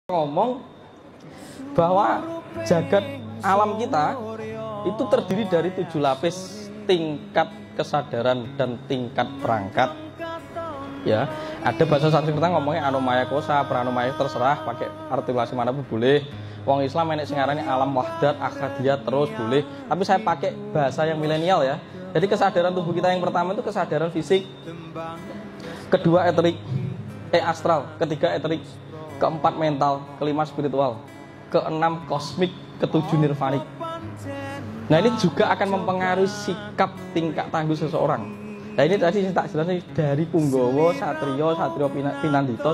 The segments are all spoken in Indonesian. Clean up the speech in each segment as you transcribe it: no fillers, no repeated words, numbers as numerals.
ngomong bahwa jagat alam kita itu terdiri dari 7 lapis tingkat kesadaran dan tingkat perangkat. Ya, ada bahasa Sanskerta ngomongnya anomaya kosa, pranomaya terserah, pakai artikulasi mana pun boleh. Wong Islam enek sing ngarani alam wahdat, akadiyat terus boleh. Tapi saya pakai bahasa yang milenial ya. Jadi kesadaran tubuh kita yang pertama itu kesadaran fisik, kedua eterik, astral, ketiga eterik, keempat mental, kelima spiritual, keenam kosmik, ketujuh nirvanik. Nah ini juga akan mempengaruhi sikap tingkah tangguh seseorang. Nah ini tadi saya tak jelaskan dari Punggawa, Satrio, Satrio Pinandito,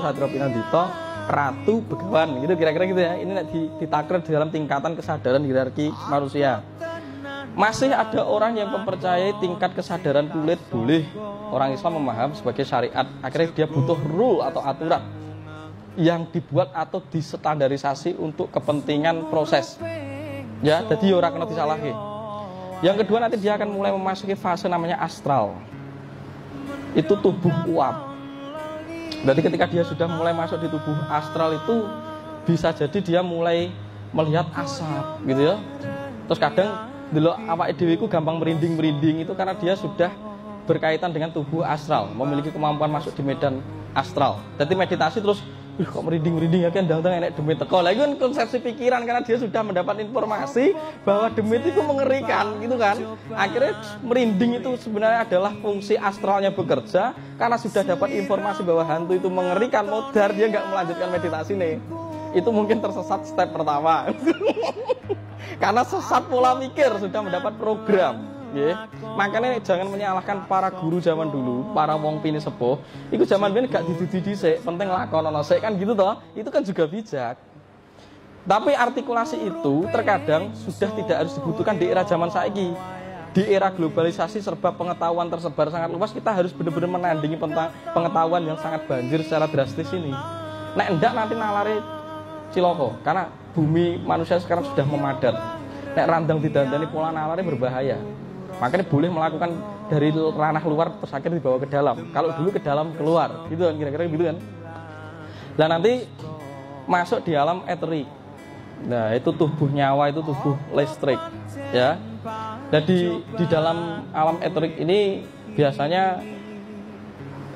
Ratu, Begawan, gitu kira-kira gitu ya. Ini ditakar di dalam tingkatan kesadaran hierarki manusia. Masih ada orang yang mempercayai tingkat kesadaran kulit boleh orang Islam memaham sebagai syariat. Akhirnya dia butuh rule atau aturan yang dibuat atau distandarisasi untuk kepentingan proses. Ya, jadi ora kena disalahi. Yang kedua nanti dia akan mulai memasuki fase namanya astral. Itu tubuh uap. Berarti ketika dia sudah mulai masuk di tubuh astral itu bisa jadi dia mulai melihat asap gitu ya. Terus kadang dulu awake dhewe iku gampang merinding-merinding itu karena dia sudah berkaitan dengan tubuh astral, memiliki kemampuan masuk di medan astral. Jadi meditasi terus kok merinding-merinding ya kan ndang-ndang enek demit teko. Lah itu kan konsepsi pikiran karena dia sudah mendapat informasi bahwa demit itu mengerikan gitu kan. Akhirnya merinding itu sebenarnya adalah fungsi astralnya bekerja karena sudah dapat informasi bahwa hantu itu mengerikan, modar dia nggak melanjutkan meditasi nih. Itu mungkin tersesat step pertama. Karena sesat pola mikir sudah mendapat program. Yeah. Makanya jangan menyalahkan para guru zaman dulu, para wong pini sepuh. Iku zaman biyen gak dididi sik, penting lakonono sik kan gitu toh. Itu kan juga bijak. Tapi artikulasi itu terkadang sudah tidak harus dibutuhkan di era zaman saiki. Di era globalisasi serba pengetahuan tersebar sangat luas, kita harus benar-benar menandingi pengetahuan yang sangat banjir secara drastis ini. Nek ndak nanti nalare ciloko karena bumi manusia sekarang sudah memadat. Nek randang didandani pola nalare berbahaya. Makanya boleh melakukan dari ranah luar terus akhirnya dibawa ke dalam. Kalau dulu ke dalam keluar, gitu kan kira-kira gitu kan. Dan nanti masuk di alam eterik. Nah itu tubuh nyawa, itu tubuh listrik, ya. Jadi di dalam alam eterik ini biasanya,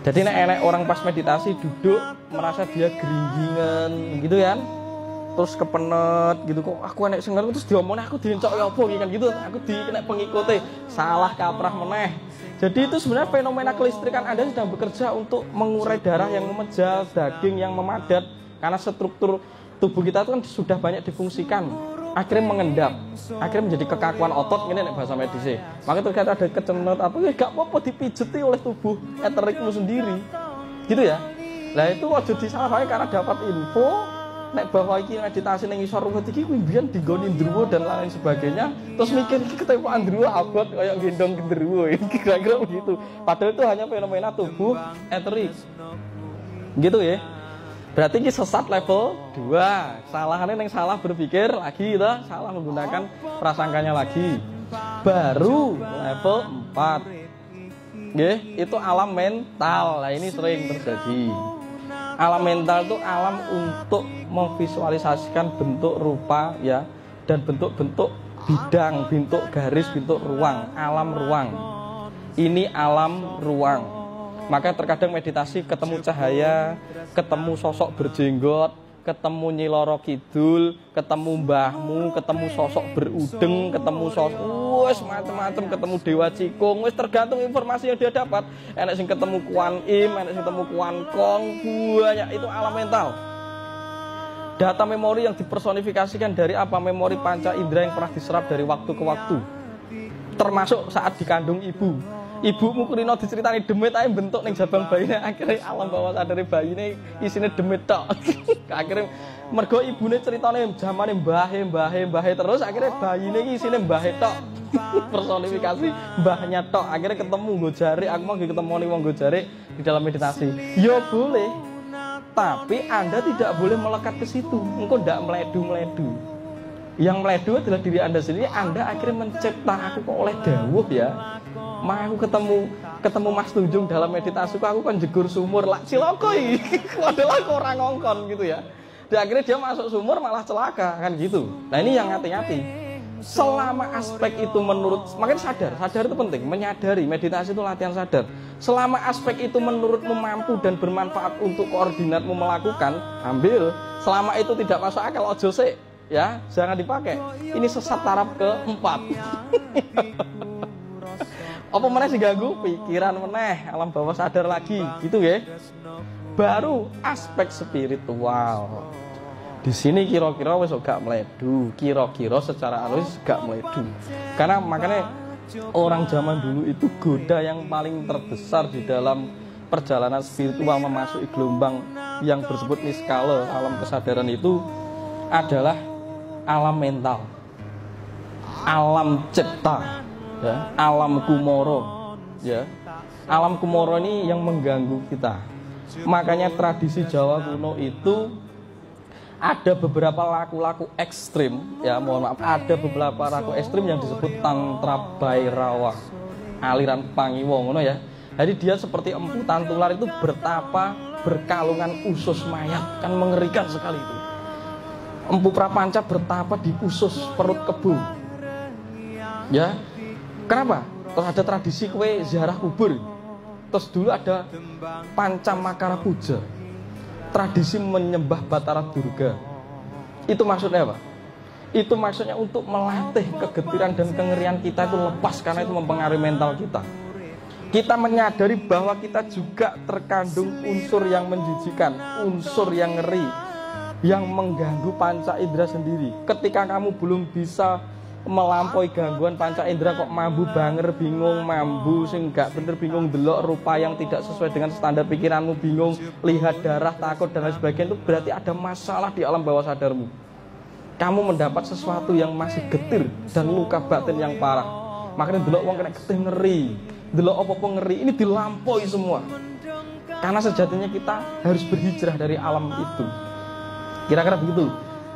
jadi nek orang pas meditasi duduk merasa dia geringgingan, gitu kan. Terus kepenet gitu kok aku enek sing terus diomongin aku diencok ya apa kan gitu, aku kena pengikuti salah kaprah meneh. Jadi itu sebenarnya fenomena kelistrikan Anda sedang bekerja untuk mengurai darah yang memejal, daging yang memadat karena struktur tubuh kita itu kan sudah banyak difungsikan, akhirnya mengendap, akhirnya menjadi kekakuan otot ini nek bahasa medis. Makanya terkadang ada kecenet apa ya gak apa-apa dipijeti oleh tubuh eterikmu sendiri. Gitu ya. Lah itu aja disalahkan karena dapat info nek bahwa iki meditasi ning isor ruwet iki kuwi mbiyen digoni ndruwo dan lain sebagainya, terus mikir iki ketepokan ndruwo abot kaya gendong gendruwo iki kira-kira begitu. Padahal itu hanya fenomena tubuh eterik. Gitu ya. Berarti ini sesat level 2. Salahane ning salah berpikir lagi gitu, salah menggunakan prasangkanya lagi. Baru level 4. Nggih, itu alam mental. Nah, ini sering terjadi. Alam mental itu alam untuk memvisualisasikan bentuk rupa ya dan bentuk-bentuk bidang, bentuk garis, bentuk ruang, alam ruang. Ini alam ruang. Maka terkadang meditasi ketemu cahaya, ketemu sosok berjenggot, ketemu Nyi Loro Kidul, ketemu mbahmu, ketemu sosok berudeng, ketemu sosok wes macam-macam, ketemu Dewa Cikung, wes tergantung informasi yang dia dapat. Enak sing ketemu Kuan Im, enak sing ketemu Kuan Kong, banyak. Itu alam mental. Data memori yang dipersonifikasikan dari apa? Memori panca indera yang pernah diserap dari waktu ke waktu. Termasuk saat dikandung ibu. Ibumu kulino diceritani demit ae bentuk ning jabang bayine, akhirnya alam bawah sadare bayine isine demit tok. Akhirnya mergo ibune ceritane zamane mbahe terus akhirnya bayine iki isine mbahe tok. Personifikasi mbahnya tok. Akhirnya ketemu nggo jare, aku mau ketemoni wong nggo jare di dalam meditasi. Ya boleh. Tapi Anda tidak boleh melekat ke situ. Engko ndak meledu-meledu. Yang meledu adalah diri Anda sendiri. Anda akhirnya mencipta aku kok oleh dawuh ya. Aku ketemu Mas Tunjung dalam meditasiku, aku kan jegur sumur lah ciloko iki. Padahal aku ora ngongkon gitu ya. Dan akhirnya dia masuk sumur malah celaka kan gitu. Nah ini yang hati-hati. Selama aspek itu menurut, makanya sadar itu penting, menyadari, meditasi itu latihan sadar. Selama aspek itu menurutmu mampu dan bermanfaat untuk koordinatmu melakukan, ambil. Selama itu tidak masuk akal, ojo sik, ya, jangan dipakai. Ini sesat taraf keempat. Apa meneh diganggu? Pikiran meneh, alam bawah sadar lagi, gitu ya. Baru aspek spiritual. Di sini kira-kira wis gak meledu, kira-kira secara halus gak meledu. Karena makanya orang zaman dulu itu goda yang paling terbesar di dalam perjalanan spiritual memasuki gelombang yang bersebut niskala, alam kesadaran itu adalah alam mental, alam cipta, ya, alam kumoro, ya. Alam kumoro ini yang mengganggu kita. Makanya tradisi Jawa kuno itu ada beberapa laku-laku ekstrim, ya mohon maaf, ada beberapa laku ekstrim yang disebut tantra bairawa, aliran pangiwo, ngono ya. Jadi dia seperti empu tantular itu bertapa berkalungan usus mayat, kan mengerikan sekali itu. Empu prapanca bertapa di usus perut kebo, ya. Kenapa? Terus ada tradisi kue ziarah kubur. Terus dulu ada Pancamakara Puja, tradisi menyembah Batara Durga. Itu maksudnya apa? Itu maksudnya untuk melatih kegetiran dan kengerian kita itu lepas, karena itu mempengaruhi mental kita. Kita menyadari bahwa kita juga terkandung unsur yang menjijikan, unsur yang ngeri, yang mengganggu panca indera sendiri. Ketika kamu belum bisa melampaui gangguan panca indera, kok mambu banger, bingung mambu sing gak bener, bingung delok rupa yang tidak sesuai dengan standar pikiranmu, bingung lihat darah, takut dan lain sebagainya, itu berarti ada masalah di alam bawah sadarmu. Kamu mendapat sesuatu yang masih getir dan luka batin yang parah. Makanya delok wong kena getih ngeri, delok apa-apa ngeri, ini dilampaui semua. Karena sejatinya kita harus berhijrah dari alam itu. Kira-kira begitu.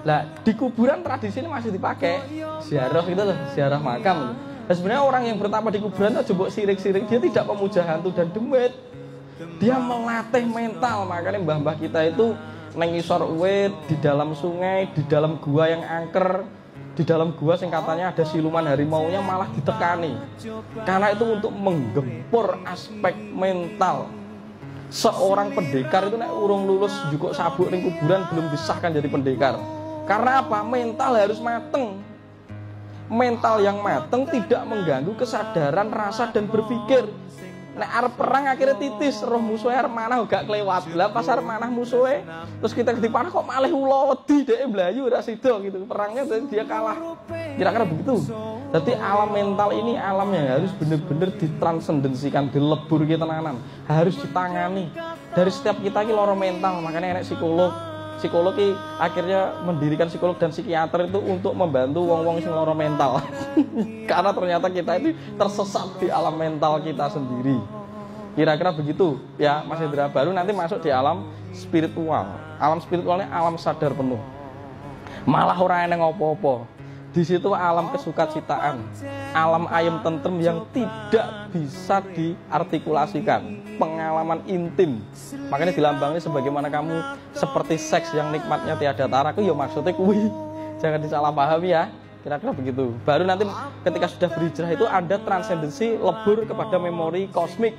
Nah, di kuburan tradisi ini masih dipakai ziarah gitu loh, ziarah makam. Nah, sebenarnya orang yang bertapa di kuburan itu coba sirik-sirik, dia tidak memuja hantu dan demit. Dia melatih mental. Makanya mbah-mbah kita itu neng isor uwit, di dalam sungai, di dalam gua yang angker, di dalam gua yang katanya ada siluman harimaunya malah ditekani. Karena itu untuk menggempur aspek mental. Seorang pendekar itu nek urung lulus juga sabuk ning kuburan belum disahkan jadi pendekar. Karena apa? Mental harus mateng. Mental yang mateng tidak mengganggu kesadaran, rasa dan berpikir. Nek arep perang akhirnya titis, roh musuhe arep manah gak kelewat. Lah pas arep manah musuhe, terus kita dipanah kok malih ula wedi dhek mlayu ora sida gitu. Perangnya dia kalah. Kira-kira begitu. Jadi alam mental ini alam yang harus benar-benar ditransendensikan, dilebur kita tenanan, harus ditangani. Dari setiap kita iki lara mental, makanya enek psikolog akhirnya mendirikan psikolog dan psikiater itu untuk membantu wong-wong sing lara mental. Karena ternyata kita ini tersesat di alam mental kita sendiri. Kira-kira begitu ya Mas Hendra. Baru nanti masuk di alam spiritual. Alam spiritualnya alam sadar penuh. Malah ora eneng apa-apa. Di situ alam kesukacitaan, alam ayem tentrem yang tidak bisa diartikulasikan, pengalaman intim. Makanya dilambangnya sebagaimana kamu seperti seks yang nikmatnya tiada tara. Ya maksudnya kuwi jangan disalahpahami ya. Kira-kira begitu. Baru nanti ketika sudah berhijrah itu ada transendensi, lebur kepada memori kosmik.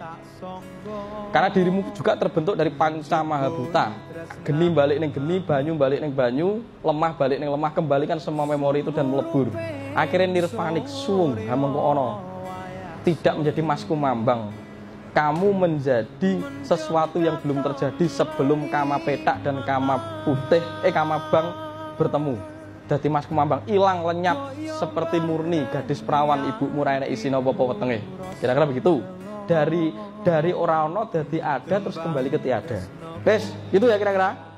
Karena dirimu juga terbentuk dari panca mahabhuta. Geni balik ning geni, banyu balik ning banyu, lemah balik ning lemah, kembalikan semua memori itu dan melebur. Akhirnya nirvanik suwung hamengko ono. Tidak menjadi masku mambang. Kamu menjadi sesuatu yang belum terjadi sebelum kama petak dan kama putih, kama bang bertemu. Dadi masku mambang ilang lenyap seperti murni gadis perawan ibu murane isine apa-apa wetenge. Kira-kira begitu. Dari ora ono dadi ada terus kembali ke tiada. Wes, itu ya kira-kira.